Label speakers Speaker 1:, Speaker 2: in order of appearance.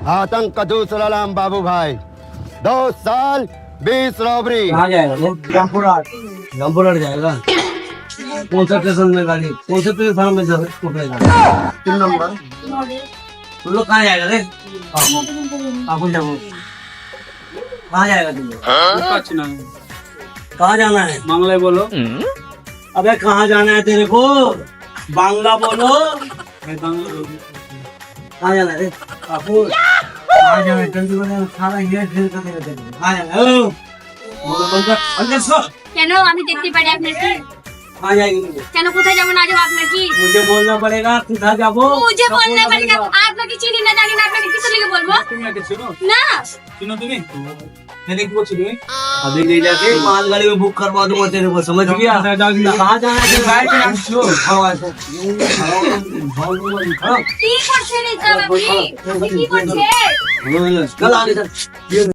Speaker 1: आतंक का दूसरा नाम बाबू भाई। 2 साल 20 रॉबरी।
Speaker 2: कहाँ जाएगा वो? रामपुरहाट जाएगा। कौन सा स्टेशन में गाड़ी? कौन से प्लेटफॉर्म में पकड़ेगा? 3 नंबर। तुम लोग कहाँ जाएगा रे? आप जाओ। कहाँ जाएगा तुम लोग? कहाँ जाना है?
Speaker 3: बांग्ला बोलो।
Speaker 2: अबे कहाँ जाना है तेरे को? बांग्ला बोलो। कहाँ जाना है रे? कहाँ जाना है? जल्दी बोलो। सारा ये ढेर कर देगा तेरे को। कहाँ जाना है? हेलो। बोलो बोलो। अंदर सो।
Speaker 4: কেন আমি দেখতে পারি আপনার কি?
Speaker 2: कहाँ जाएगी तुम?
Speaker 4: কেন কোথায় যাব না যাব আপনার কি?
Speaker 2: मुझे बोलना पड़ेगा किधर जाबो?
Speaker 4: मुझे बोलना पड़ेगा। আপনাকে চিনি না জানি না আপনাকে কি লিখে বলবো?
Speaker 3: তুমি নাকি ছিল?
Speaker 4: না।
Speaker 3: চিনো তুমি? मैंने কি বলছি তুমি?
Speaker 2: अभी ले जाके मालगाड़ी में बुक करवा दूंगा तेरे को, समझ गया? कहाँ जाना है? गाड़ी पे আসছো?
Speaker 4: কি করছেন এটা আপনি? কি করছেন?
Speaker 2: चल आगे चल।